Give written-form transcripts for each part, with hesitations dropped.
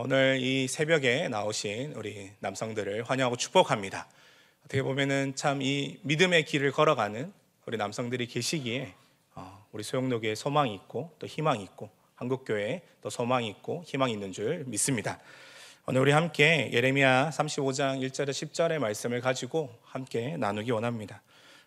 오늘 이 새벽에 나오신 우리 남성들을 환영하고 축복합니다. 어떻게 보면은 참 이 믿음의 길을 걸어가는 우리 남성들이 계시기에 우리 소영록에 소망이 있고 또 희망이 있고 한국교회에 또 소망이 있고 희망이 있는 줄 믿습니다. 오늘 우리 함께 예레미야 35장 1절에서 10절의 말씀을 가지고 함께 나누기 원합니다.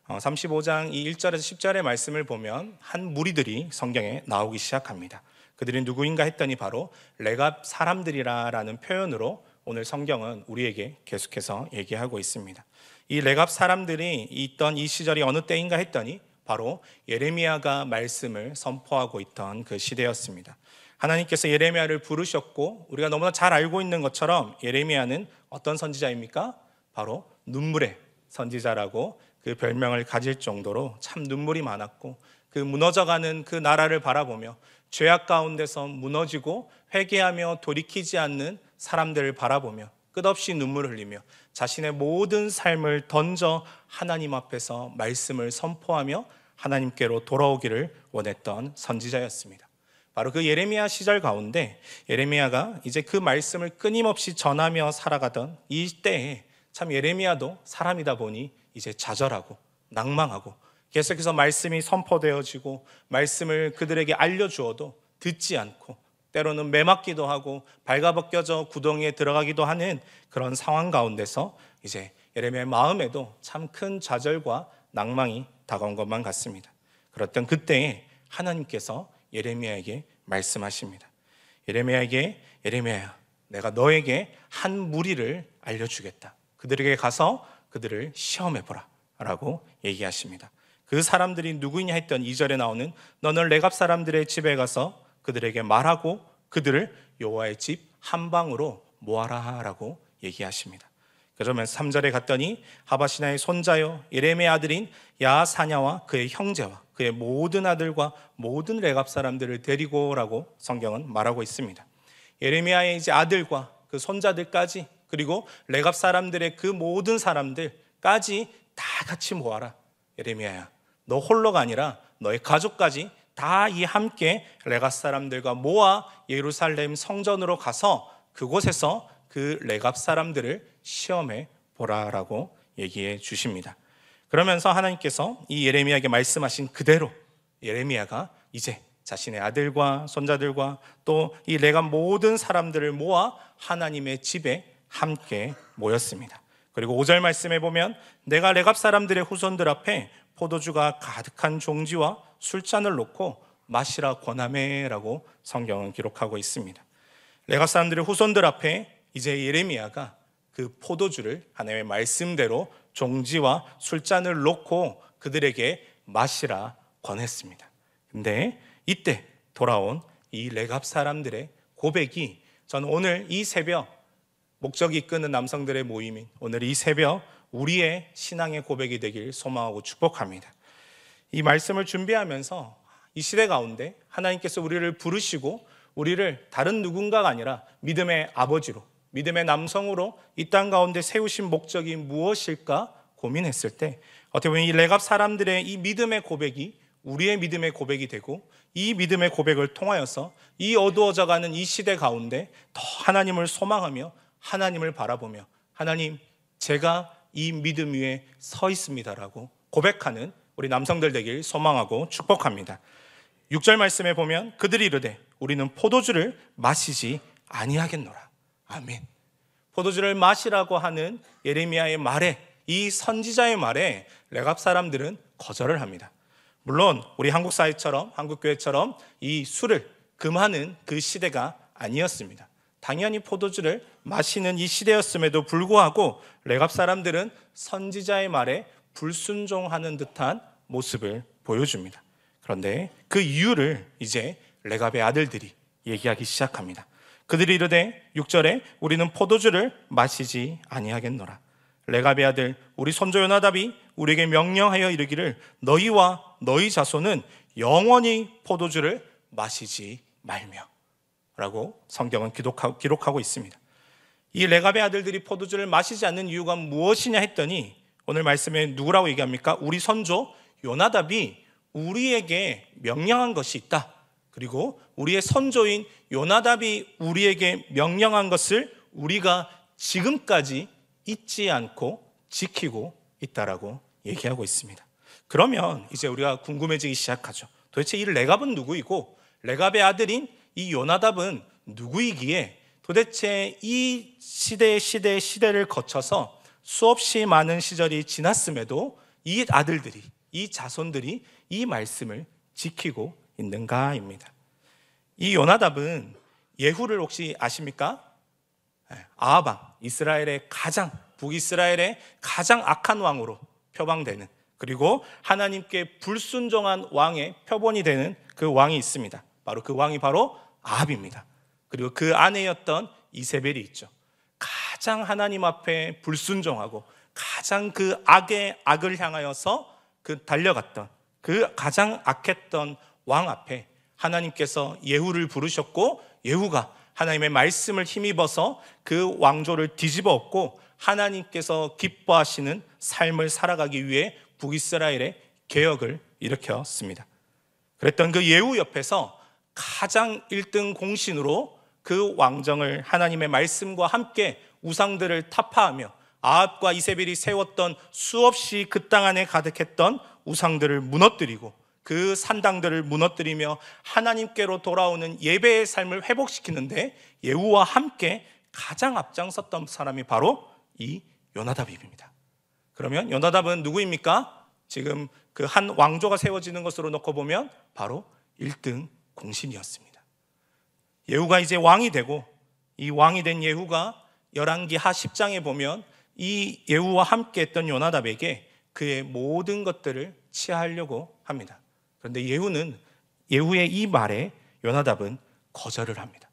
35장 이 1절에서 10절의 말씀을 보면 한 무리들이 성경에 나오기 시작합니다. 그들이 누구인가 했더니 바로 레갑 사람들이라는 표현으로 오늘 성경은 우리에게 계속해서 얘기하고 있습니다. 이 레갑 사람들이 있던 이 시절이 어느 때인가 했더니 바로 예레미야가 말씀을 선포하고 있던 그 시대였습니다. 하나님께서 예레미야를 부르셨고 우리가 너무나 잘 알고 있는 것처럼 예레미야는 어떤 선지자입니까? 바로 눈물의 선지자라고 그 별명을 가질 정도로 참 눈물이 많았고 그 무너져가는 그 나라를 바라보며 죄악 가운데서 무너지고 회개하며 돌이키지 않는 사람들을 바라보며 끝없이 눈물을 흘리며 자신의 모든 삶을 던져 하나님 앞에서 말씀을 선포하며 하나님께로 돌아오기를 원했던 선지자였습니다. 바로 그 예레미야 시절 가운데 예레미야가 이제 그 말씀을 끊임없이 전하며 살아가던 이 때에 참 예레미야도 사람이다 보니 이제 좌절하고 낭망하고 계속해서 말씀이 선포되어지고 말씀을 그들에게 알려주어도 듣지 않고 때로는 매맞기도 하고 발가벗겨져 구덩이에 들어가기도 하는 그런 상황 가운데서 이제 예레미야의 마음에도 참 큰 좌절과 낭망이 다가온 것만 같습니다. 그랬던 그때에 하나님께서 예레미야에게 말씀하십니다. 예레미야야, 내가 너에게 한 무리를 알려주겠다. 그들에게 가서 그들을 시험해보라 라고 얘기하십니다. 그 사람들이 누구냐 했던 2절에 나오는 너는 레갑 사람들의 집에 가서 그들에게 말하고 그들을 여호와의 집 한 방으로 모아라 라고 얘기하십니다. 그러면서 3절에 갔더니 하바시나의 손자요 예레미야 아들인 야사냐와 그의 형제와 그의 모든 아들과 모든 레갑 사람들을 데리고 라고 성경은 말하고 있습니다. 예레미야의 이제 아들과 그 손자들까지 그리고 레갑 사람들의 그 모든 사람들까지 다 같이 모아라. 예레미야야, 너 홀로가 아니라 너의 가족까지 다 이 함께 레갑 사람들과 모아 예루살렘 성전으로 가서 그곳에서 그 레갑 사람들을 시험해 보라라고 얘기해 주십니다. 그러면서 하나님께서 이 예레미야에게 말씀하신 그대로 예레미야가 이제 자신의 아들과 손자들과 또 이 레갑 모든 사람들을 모아 하나님의 집에 함께 모였습니다. 그리고 5절 말씀에 보면 내가 레갑 사람들의 후손들 앞에 포도주가 가득한 종지와 술잔을 놓고 마시라 권하매라고 성경은 기록하고 있습니다. 레갑 사람들의 후손들 앞에 이제 예레미야가 그 포도주를 하나님의 말씀대로 종지와 술잔을 놓고 그들에게 마시라 권했습니다. 근데 이때 돌아온 이 레갑 사람들의 고백이 저는 오늘 이 새벽 목적이 이끄는 남성들의 모임인 오늘 이 새벽 우리의 신앙의 고백이 되길 소망하고 축복합니다. 이 말씀을 준비하면서 이 시대 가운데 하나님께서 우리를 부르시고 우리를 다른 누군가가 아니라 믿음의 아버지로 믿음의 남성으로 이 땅 가운데 세우신 목적이 무엇일까 고민했을 때 어떻게 보면 이 레갑 사람들의 이 믿음의 고백이 우리의 믿음의 고백이 되고 이 믿음의 고백을 통하여서 이 어두워져가는 이 시대 가운데 더 하나님을 소망하며 하나님을 바라보며 하나님 제가 이 믿음 위에 서 있습니다라고 고백하는 우리 남성들 되길 소망하고 축복합니다. 6절 말씀에 보면 그들이 이르되 우리는 포도주를 마시지 아니하겠노라. 아멘. 포도주를 마시라고 하는 예레미야의 말에 이 선지자의 말에 레갑 사람들은 거절을 합니다. 물론 우리 한국 사회처럼 한국 교회처럼 이 술을 금하는 그 시대가 아니었습니다. 당연히 포도주를 마시는 이 시대였음에도 불구하고 레갑 사람들은 선지자의 말에 불순종하는 듯한 모습을 보여줍니다. 그런데 그 이유를 이제 레갑의 아들들이 얘기하기 시작합니다. 그들이 이르되 6절에 우리는 포도주를 마시지 아니하겠노라. 레갑의 아들 우리 손자 요나답이 우리에게 명령하여 이르기를 너희와 너희 자손은 영원히 포도주를 마시지 말며 라고 성경은 기록하고 있습니다. 이 레갑의 아들들이 포도주를 마시지 않는 이유가 무엇이냐 했더니 오늘 말씀에 누구라고 얘기합니까? 우리 선조 요나답이 우리에게 명령한 것이 있다. 그리고 우리의 선조인 요나답이 우리에게 명령한 것을 우리가 지금까지 잊지 않고 지키고 있다라고 얘기하고 있습니다. 그러면 이제 우리가 궁금해지기 시작하죠. 도대체 이 레갑은 누구이고 레갑의 아들인 이 요나답은 누구이기에 도대체 이 시대를 거쳐서 수없이 많은 시절이 지났음에도 이 아들들이, 이 자손들이 이 말씀을 지키고 있는가입니다. 이 요나답은 예후를 혹시 아십니까? 아합, 이스라엘의 북이스라엘의 가장 악한 왕으로 표방되는, 그리고 하나님께 불순종한 왕의 표본이 되는 그 왕이 있습니다. 그 왕이 바로 아합입니다. 그리고 그 아내였던 이세벨이 있죠. 가장 하나님 앞에 불순종하고 가장 그 악의 악을 향하여서 달려갔던 그 가장 악했던 왕 앞에 하나님께서 예후를 부르셨고, 예후가 하나님의 말씀을 힘입어서 그 왕조를 뒤집어 엎고 하나님께서 기뻐하시는 삶을 살아가기 위해 북이스라엘의 개혁을 일으켰습니다. 그랬던 그 예후 옆에서 가장 1등 공신으로 그 왕정을 하나님의 말씀과 함께 우상들을 타파하며 아합과 이세벨이 세웠던 수없이 그 땅 안에 가득했던 우상들을 무너뜨리고 그 산당들을 무너뜨리며 하나님께로 돌아오는 예배의 삶을 회복시키는데 예후와 함께 가장 앞장섰던 사람이 바로 이 요나답입니다. 그러면 요나답은 누구입니까? 지금 그 한 왕조가 세워지는 것으로 놓고 보면 바로 1등 공신이었습니다. 예후가 이제 왕이 되고, 이 왕이 된 예후가 열왕기하 10장에 보면 이 예후와 함께 했던 요나답에게 그의 모든 것들을 취하려고 합니다. 그런데 예후의 이 말에 요나답은 거절을 합니다.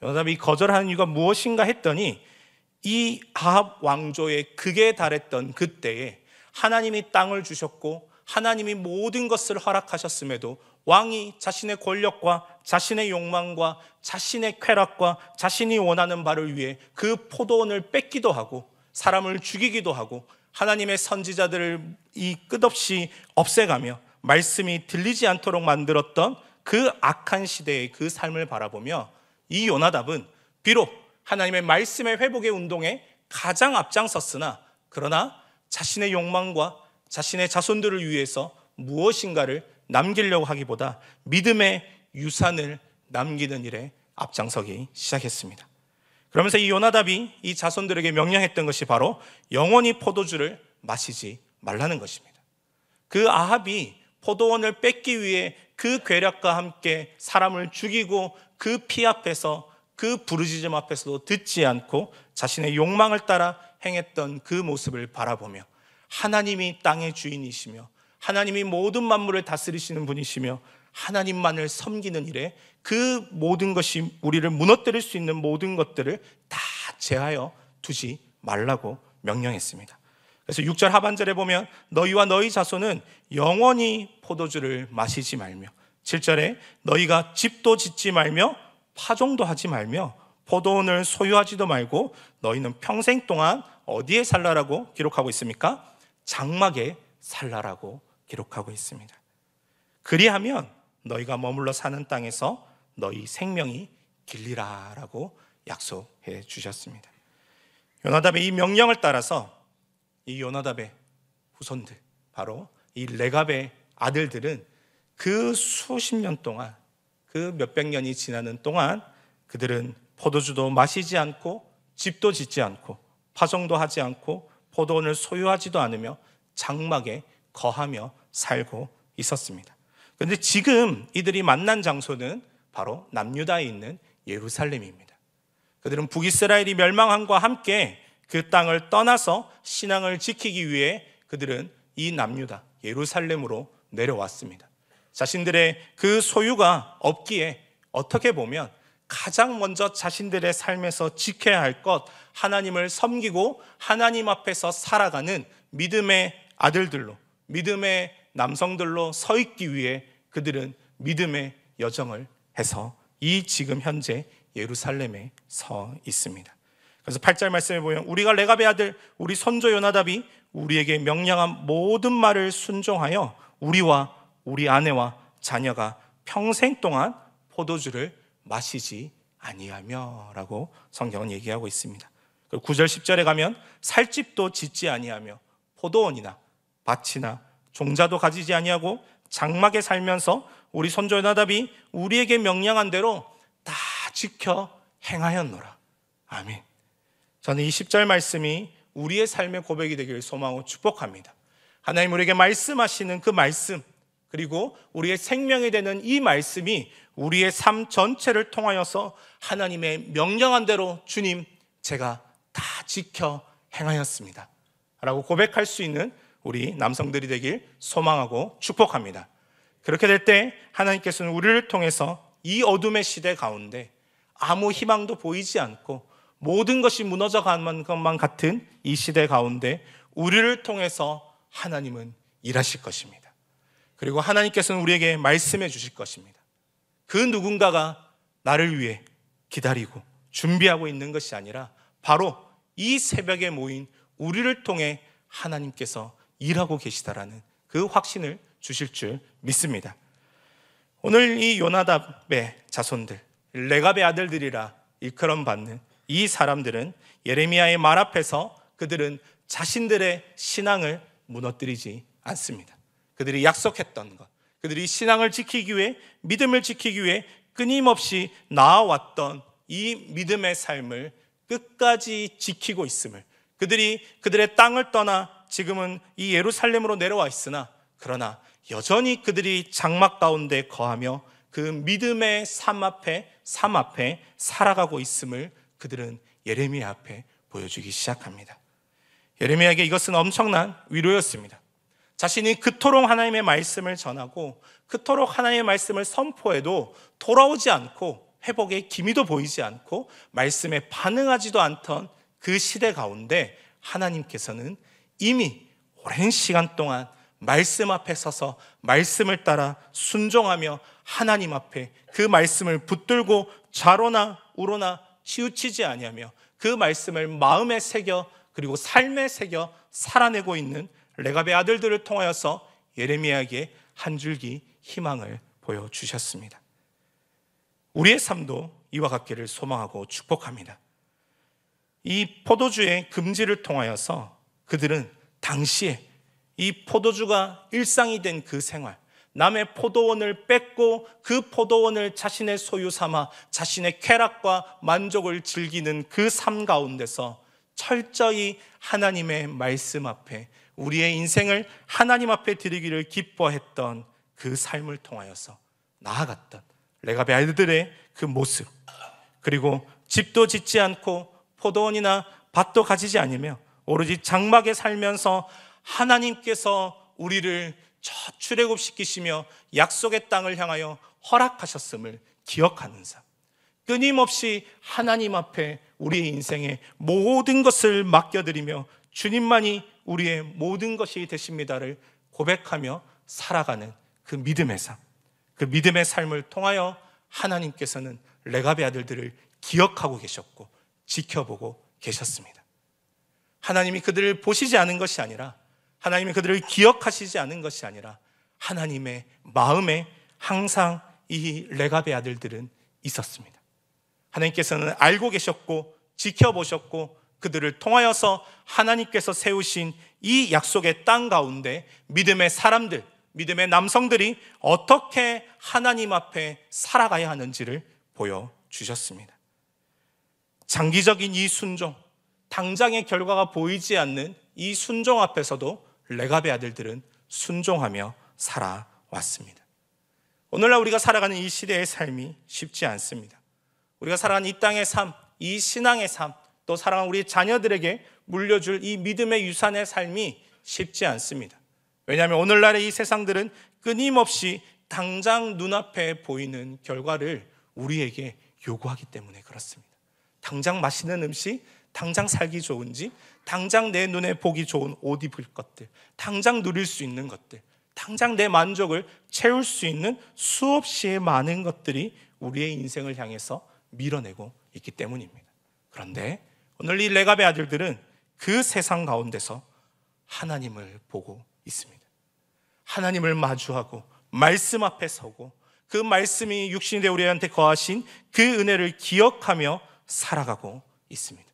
요나답이 거절하는 이유가 무엇인가 했더니 이 아합 왕조의 극에 달했던 그때에 하나님이 땅을 주셨고 하나님이 모든 것을 허락하셨음에도 왕이 자신의 권력과 자신의 욕망과 자신의 쾌락과 자신이 원하는 바를 위해 그 포도원을 뺏기도 하고 사람을 죽이기도 하고 하나님의 선지자들을 이 끝없이 없애가며 말씀이 들리지 않도록 만들었던 그 악한 시대의 그 삶을 바라보며 이 요나답은 비록 하나님의 말씀의 회복의 운동에 가장 앞장섰으나 그러나 자신의 욕망과 자신의 자손들을 위해서 무엇인가를 남기려고 하기보다 믿음의 유산을 남기는 일에 앞장서기 시작했습니다. 그러면서 이 요나답이 이 자손들에게 명령했던 것이 바로 영원히 포도주를 마시지 말라는 것입니다. 그 아합이 포도원을 뺏기 위해 그 괴략과 함께 사람을 죽이고 그 피 앞에서 그 부르짖음 앞에서도 듣지 않고 자신의 욕망을 따라 행했던 그 모습을 바라보며 하나님이 땅의 주인이시며 하나님이 모든 만물을 다스리시는 분이시며 하나님만을 섬기는 일에 그 모든 것이 우리를 무너뜨릴 수 있는 모든 것들을 다 제하여 두지 말라고 명령했습니다. 그래서 6절 하반절에 보면 너희와 너희 자손은 영원히 포도주를 마시지 말며, 7절에 너희가 집도 짓지 말며 파종도 하지 말며 포도원을 소유하지도 말고 너희는 평생 동안 어디에 살라라고 기록하고 있습니까? 장막에 살라라고 기록하고 있습니다. 그리하면 너희가 머물러 사는 땅에서 너희 생명이 길리라라고 약속해 주셨습니다. 요나답의 이 명령을 따라서 이 요나답의 후손들, 바로 이 레갑의 아들들은 그 수십 년 동안, 그 몇백 년이 지나는 동안 그들은 포도주도 마시지 않고 집도 짓지 않고 파종도 하지 않고 포도원을 소유하지도 않으며 장막에 거하며 살고 있었습니다. 그런데 지금 이들이 만난 장소는 바로 남유다에 있는 예루살렘입니다. 그들은 북이스라엘이 멸망함과 함께 그 땅을 떠나서 신앙을 지키기 위해 그들은 이 남유다 예루살렘으로 내려왔습니다. 자신들의 그 소유가 없기에 어떻게 보면 가장 먼저 자신들의 삶에서 지켜야 할 것, 하나님을 섬기고 하나님 앞에서 살아가는 믿음의 아들들로, 믿음의 남성들로 서 있기 위해 그들은 믿음의 여정을 해서 이 지금 현재 예루살렘에 서 있습니다. 그래서 8절 말씀에 보면 우리가 레갑의 아들 우리 선조 요나답이 우리에게 명령한 모든 말을 순종하여 우리와 우리 아내와 자녀가 평생 동안 포도주를 마시지 아니하며 라고 성경은 얘기하고 있습니다. 그리고 9절 10절에 가면 살집도 짓지 아니하며 포도원이나 밭이나 종자도 가지지 아니하고 장막에 살면서 우리 손주 요나답이 우리에게 명령한 대로 다 지켜 행하였노라. 아멘. 저는 이 10절 말씀이 우리의 삶의 고백이 되기를 소망하고 축복합니다. 하나님 우리에게 말씀하시는 그 말씀, 그리고 우리의 생명이 되는 이 말씀이 우리의 삶 전체를 통하여서 하나님의 명령한 대로 주님 제가 다 지켜 행하였습니다 라고 고백할 수 있는 우리 남성들이 되길 소망하고 축복합니다. 그렇게 될 때 하나님께서는 우리를 통해서 이 어둠의 시대 가운데 아무 희망도 보이지 않고 모든 것이 무너져가는 것만 같은 이 시대 가운데 우리를 통해서 하나님은 일하실 것입니다. 그리고 하나님께서는 우리에게 말씀해 주실 것입니다. 그 누군가가 나를 위해 기다리고 준비하고 있는 것이 아니라 바로 이 새벽에 모인 우리를 통해 하나님께서 일하고 계시다라는 그 확신을 주실 줄 믿습니다. 오늘 이 요나답의 자손들, 레갑의 아들들이라 일컬음 받는 이 사람들은 예레미야의 말 앞에서 그들은 자신들의 신앙을 무너뜨리지 않습니다. 그들이 약속했던 것, 그들이 신앙을 지키기 위해, 믿음을 지키기 위해 끊임없이 나아왔던 이 믿음의 삶을 끝까지 지키고 있음을, 그들이 그들의 땅을 떠나 지금은 이 예루살렘으로 내려와 있으나 그러나 여전히 그들이 장막 가운데 거하며 그 믿음의 삶 앞에 살아가고 있음을 그들은 예레미야 앞에 보여주기 시작합니다. 예레미야에게 이것은 엄청난 위로였습니다. 자신이 그토록 하나님의 말씀을 전하고 그토록 하나님의 말씀을 선포해도 돌아오지 않고 회복의 기미도 보이지 않고 말씀에 반응하지도 않던 그 시대 가운데 하나님께서는 이미 오랜 시간 동안 말씀 앞에 서서 말씀을 따라 순종하며 하나님 앞에 그 말씀을 붙들고 좌로나 우로나 치우치지 아니하며 그 말씀을 마음에 새겨 그리고 삶에 새겨 살아내고 있는 레갑의 아들들을 통하여서 예레미야에게 한 줄기 희망을 보여주셨습니다. 우리의 삶도 이와 같기를 소망하고 축복합니다. 이 포도주의 금지를 통하여서 그들은 당시에 이 포도주가 일상이 된 그 생활, 남의 포도원을 뺏고 그 포도원을 자신의 소유 삼아 자신의 쾌락과 만족을 즐기는 그 삶 가운데서 철저히 하나님의 말씀 앞에 우리의 인생을 하나님 앞에 드리기를 기뻐했던 그 삶을 통하여서 나아갔던 레갑의 아들들의 그 모습, 그리고 집도 짓지 않고 포도원이나 밭도 가지지 않으며 오로지 장막에 살면서 하나님께서 우리를 저 출애굽시키시며 약속의 땅을 향하여 허락하셨음을 기억하는 삶, 끊임없이 하나님 앞에 우리의 인생의 모든 것을 맡겨드리며 주님만이 우리의 모든 것이 되십니다를 고백하며 살아가는 그 믿음의 삶, 그 믿음의 삶을 통하여 하나님께서는 레갑의 아들들을 기억하고 계셨고 지켜보고 계셨습니다. 하나님이 그들을 보시지 않은 것이 아니라, 하나님이 그들을 기억하시지 않은 것이 아니라 하나님의 마음에 항상 이 레갑의 아들들은 있었습니다. 하나님께서는 알고 계셨고 지켜보셨고 그들을 통하여서 하나님께서 세우신 이 약속의 땅 가운데 믿음의 사람들, 믿음의 남성들이 어떻게 하나님 앞에 살아가야 하는지를 보여주셨습니다. 장기적인 이 순종, 당장의 결과가 보이지 않는 이 순종 앞에서도 레갑의 아들들은 순종하며 살아왔습니다. 오늘날 우리가 살아가는 이 시대의 삶이 쉽지 않습니다. 우리가 살아가는 이 땅의 삶, 이 신앙의 삶, 또 사랑하는 우리 자녀들에게 물려줄 이 믿음의 유산의 삶이 쉽지 않습니다. 왜냐하면 오늘날의 이 세상들은 끊임없이 당장 눈앞에 보이는 결과를 우리에게 요구하기 때문에 그렇습니다. 당장 맛있는 음식, 당장 살기 좋은지, 당장 내 눈에 보기 좋은 옷 입을 것들, 당장 누릴 수 있는 것들, 당장 내 만족을 채울 수 있는 수없이 많은 것들이 우리의 인생을 향해서 밀어내고 있기 때문입니다. 그런데 오늘 이 레갑의 아들들은 그 세상 가운데서 하나님을 보고 있습니다. 하나님을 마주하고 말씀 앞에 서고 그 말씀이 육신이 되어 우리한테 거하신 그 은혜를 기억하며 살아가고 있습니다.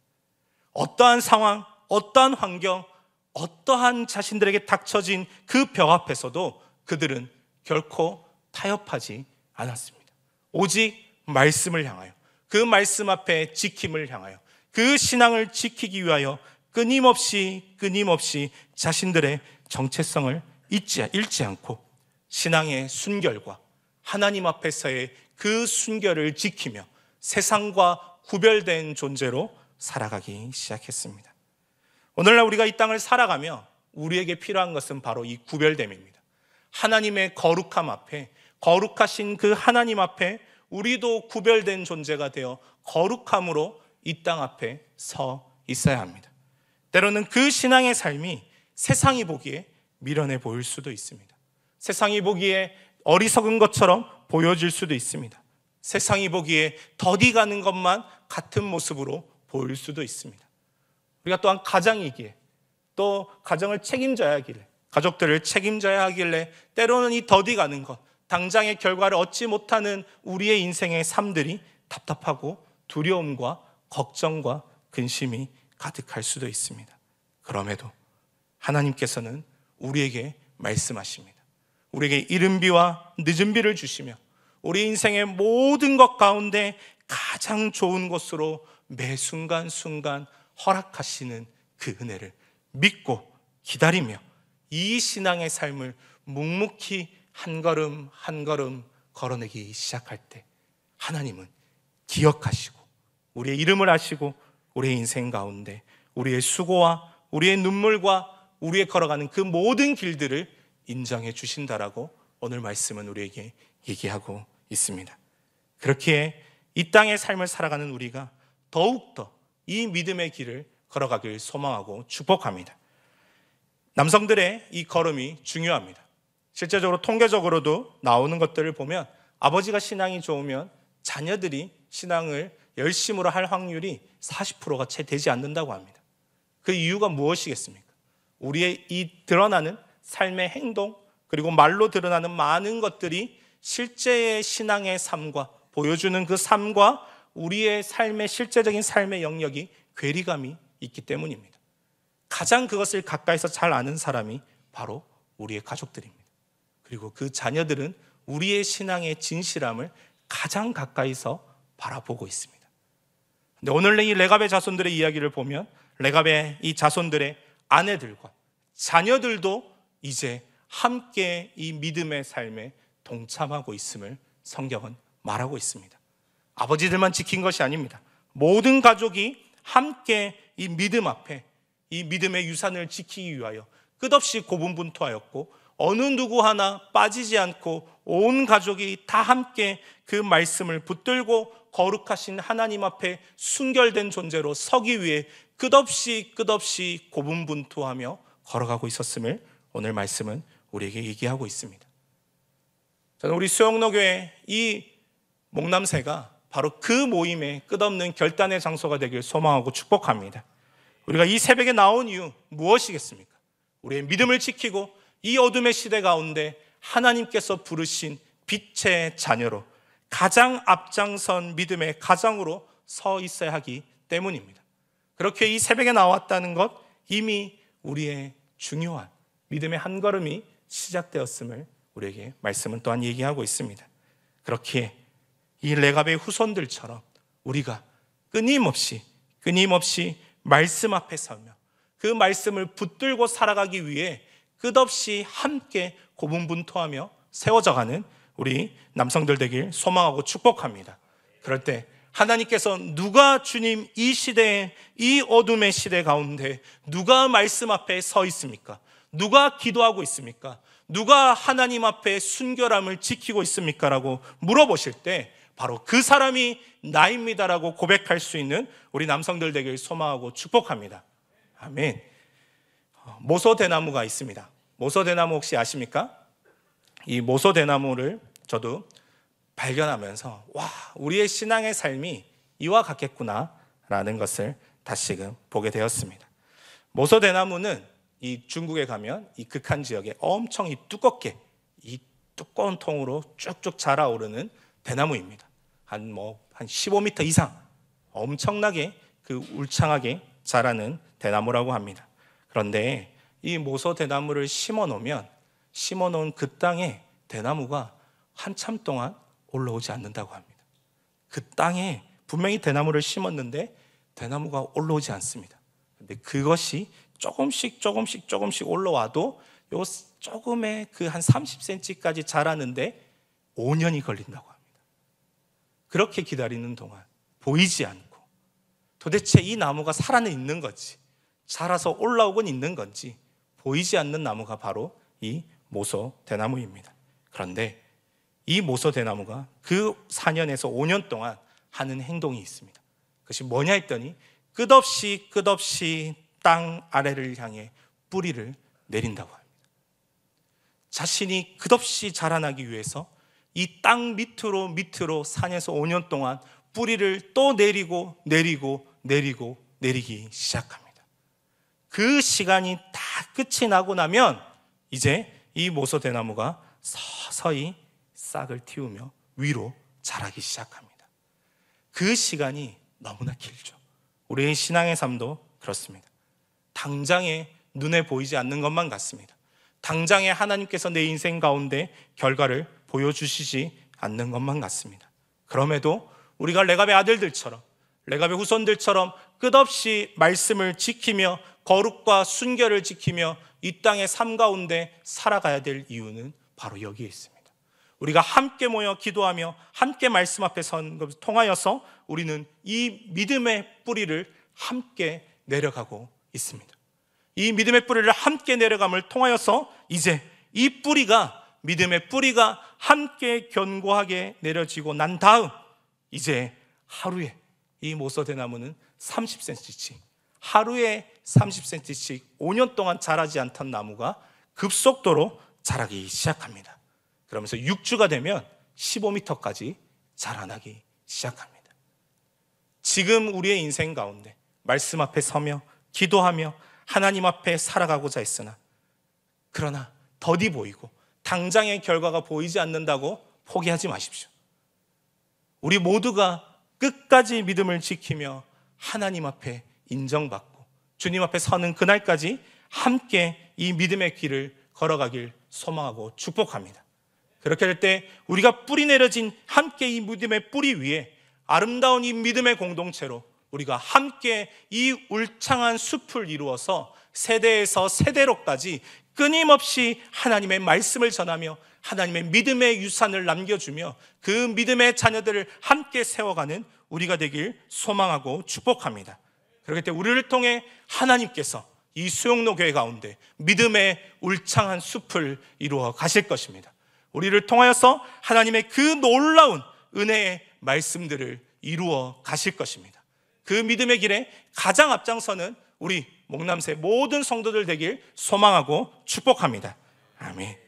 어떠한 상황, 어떠한 환경, 어떠한 자신들에게 닥쳐진 그 벽 앞에서도 그들은 결코 타협하지 않았습니다. 오직 말씀을 향하여, 그 말씀 앞에 지킴을 향하여, 그 신앙을 지키기 위하여 끊임없이 자신들의 정체성을 잃지 않고 신앙의 순결과 하나님 앞에서의 그 순결을 지키며 세상과 구별된 존재로 살아가기 시작했습니다. 오늘날 우리가 이 땅을 살아가며 우리에게 필요한 것은 바로 이 구별됨입니다. 하나님의 거룩함 앞에, 거룩하신 그 하나님 앞에 우리도 구별된 존재가 되어 거룩함으로 이 땅 앞에 서 있어야 합니다. 때로는 그 신앙의 삶이 세상이 보기에 미련해 보일 수도 있습니다. 세상이 보기에 어리석은 것처럼 보여질 수도 있습니다. 세상이 보기에 더디 가는 것만 같은 모습으로 보일 수도 있습니다. 우리가 또한 가장이기에, 또 가정을 책임져야 하길래, 가족들을 책임져야 하길래 때로는 이 더디 가는 것, 당장의 결과를 얻지 못하는 우리의 인생의 삶들이 답답하고 두려움과 걱정과 근심이 가득할 수도 있습니다. 그럼에도 하나님께서는 우리에게 말씀하십니다. 우리에게 이른 비와 늦은 비를 주시며 우리 인생의 모든 것 가운데 가장 좋은 것으로 매 순간순간 허락하시는 그 은혜를 믿고 기다리며 이 신앙의 삶을 묵묵히 한 걸음 한 걸음 걸어내기 시작할 때 하나님은 기억하시고 우리의 이름을 아시고 우리의 인생 가운데 우리의 수고와 우리의 눈물과 우리의 걸어가는 그 모든 길들을 인정해 주신다라고 오늘 말씀은 우리에게 얘기하고 있습니다. 그렇기에 이 땅의 삶을 살아가는 우리가 더욱더 이 믿음의 길을 걸어가길 소망하고 축복합니다. 남성들의 이 걸음이 중요합니다. 실제적으로 통계적으로도 나오는 것들을 보면 아버지가 신앙이 좋으면 자녀들이 신앙을 열심으로 할 확률이 40%가 채 되지 않는다고 합니다. 그 이유가 무엇이겠습니까? 우리의 이 드러나는 삶의 행동 그리고 말로 드러나는 많은 것들이 실제의 신앙의 삶과 보여주는 그 삶과 우리의 삶의 실제적인 삶의 영역이 괴리감이 있기 때문입니다. 가장 그것을 가까이서 잘 아는 사람이 바로 우리의 가족들입니다. 그리고 그 자녀들은 우리의 신앙의 진실함을 가장 가까이서 바라보고 있습니다. 근데 오늘 이 레갑의 자손들의 이야기를 보면 레갑의 이 자손들의 아내들과 자녀들도 이제 함께 이 믿음의 삶에 동참하고 있음을 성경은 말하고 있습니다. 아버지들만 지킨 것이 아닙니다. 모든 가족이 함께 이 믿음 앞에 이 믿음의 유산을 지키기 위하여 끝없이 고분분투하였고 어느 누구 하나 빠지지 않고 온 가족이 다 함께 그 말씀을 붙들고 거룩하신 하나님 앞에 순결된 존재로 서기 위해 끝없이 고분분투하며 걸어가고 있었음을 오늘 말씀은 우리에게 얘기하고 있습니다. 저는 우리 수영로교회 이 목남새가 바로 그 모임의 끝없는 결단의 장소가 되길 소망하고 축복합니다. 우리가 이 새벽에 나온 이유 무엇이겠습니까? 우리의 믿음을 지키고 이 어둠의 시대 가운데 하나님께서 부르신 빛의 자녀로 가장 앞장선 믿음의 가장으로 서 있어야 하기 때문입니다. 그렇게 이 새벽에 나왔다는 것 이미 우리의 중요한 믿음의 한 걸음이 시작되었음을 우리에게 말씀은 또한 얘기하고 있습니다. 그렇기에 이 레갑의 후손들처럼 우리가 끊임없이 말씀 앞에 서며 그 말씀을 붙들고 살아가기 위해 끝없이 함께 고분분투하며 세워져가는 우리 남성들 되길 소망하고 축복합니다. 그럴 때 하나님께서 누가 주님 이 시대에 이 어둠의 시대 가운데 누가 말씀 앞에 서 있습니까? 누가 기도하고 있습니까? 누가 하나님 앞에 순결함을 지키고 있습니까? 라고 물어보실 때 바로 그 사람이 나입니다라고 고백할 수 있는 우리 남성들 되길 소망하고 축복합니다. 아멘. 모소대나무가 있습니다. 모소대나무 혹시 아십니까? 이 모소대나무를 저도 발견하면서 와, 우리의 신앙의 삶이 이와 같겠구나라는 것을 다시금 보게 되었습니다. 모소대나무는 이 중국에 가면 이 극한 지역에 엄청 이 두껍게 이 두꺼운 통으로 쭉쭉 자라오르는 대나무입니다. 한 15m 이상 엄청나게 울창하게 자라는 대나무라고 합니다. 그런데 이 모소 대나무를 심어 놓은 그 땅에 대나무가 한참 동안 올라오지 않는다고 합니다. 그 땅에 분명히 대나무를 심었는데 대나무가 올라오지 않습니다. 근데 그것이 조금씩 올라와도 요 조금의 한 30cm까지 자라는데 5년이 걸린다고 합니다. 그렇게 기다리는 동안 보이지 않고 도대체 이 나무가 살아있는 건지 자라서 올라오곤 있는 건지 보이지 않는 나무가 바로 이 모소 대나무입니다. 그런데 이 모소 대나무가 그 4년에서 5년 동안 하는 행동이 있습니다. 그것이 뭐냐 했더니 끝없이 땅 아래를 향해 뿌리를 내린다고 합니다. 자신이 끝없이 자라나기 위해서 이 땅 밑으로 산에서 5년 동안 뿌리를 또 내리기 시작합니다. 그 시간이 다 끝이 나고 나면 이제 이 모소 대나무가 서서히 싹을 틔우며 위로 자라기 시작합니다. 그 시간이 너무나 길죠. 우리의 신앙의 삶도 그렇습니다. 당장에 눈에 보이지 않는 것만 같습니다. 당장에 하나님께서 내 인생 가운데 결과를 보여주시지 않는 것만 같습니다. 그럼에도 우리가 레갑의 아들들처럼, 레갑의 후손들처럼 끝없이 말씀을 지키며 거룩과 순결을 지키며 이 땅의 삶 가운데 살아가야 될 이유는 바로 여기에 있습니다. 우리가 함께 모여 기도하며 함께 말씀 앞에 선 것을 통하여서 우리는 이 믿음의 뿌리를 함께 내려가고 있습니다. 이 믿음의 뿌리를 함께 내려감을 통하여서 이제 이 뿌리가, 믿음의 뿌리가 함께 견고하게 내려지고 난 다음 이제 하루에 이 모소 대나무는 30cm씩, 하루에 30cm씩 5년 동안 자라지 않던 나무가 급속도로 자라기 시작합니다. 그러면서 6주가 되면 15m까지 자라나기 시작합니다. 지금 우리의 인생 가운데 말씀 앞에 서며 기도하며 하나님 앞에 살아가고자 했으나, 그러나 더디 보이고 당장의 결과가 보이지 않는다고 포기하지 마십시오. 우리 모두가 끝까지 믿음을 지키며 하나님 앞에 인정받고 주님 앞에 서는 그날까지 함께 이 믿음의 길을 걸어가길 소망하고 축복합니다. 그렇게 될 때 우리가 뿌리 내려진 함께 이 믿음의 뿌리 위에 아름다운 이 믿음의 공동체로 우리가 함께 이 울창한 숲을 이루어서 세대에서 세대로까지 끊임없이 하나님의 말씀을 전하며 하나님의 믿음의 유산을 남겨주며 그 믿음의 자녀들을 함께 세워가는 우리가 되길 소망하고 축복합니다. 그렇기 때문에 우리를 통해 하나님께서 이 수용로 교회 가운데 믿음의 울창한 숲을 이루어 가실 것입니다. 우리를 통하여서 하나님의 그 놀라운 은혜의 말씀들을 이루어 가실 것입니다. 그 믿음의 길에 가장 앞장서는 우리 목남새 모든 성도들 되길 소망하고 축복합니다. 아멘.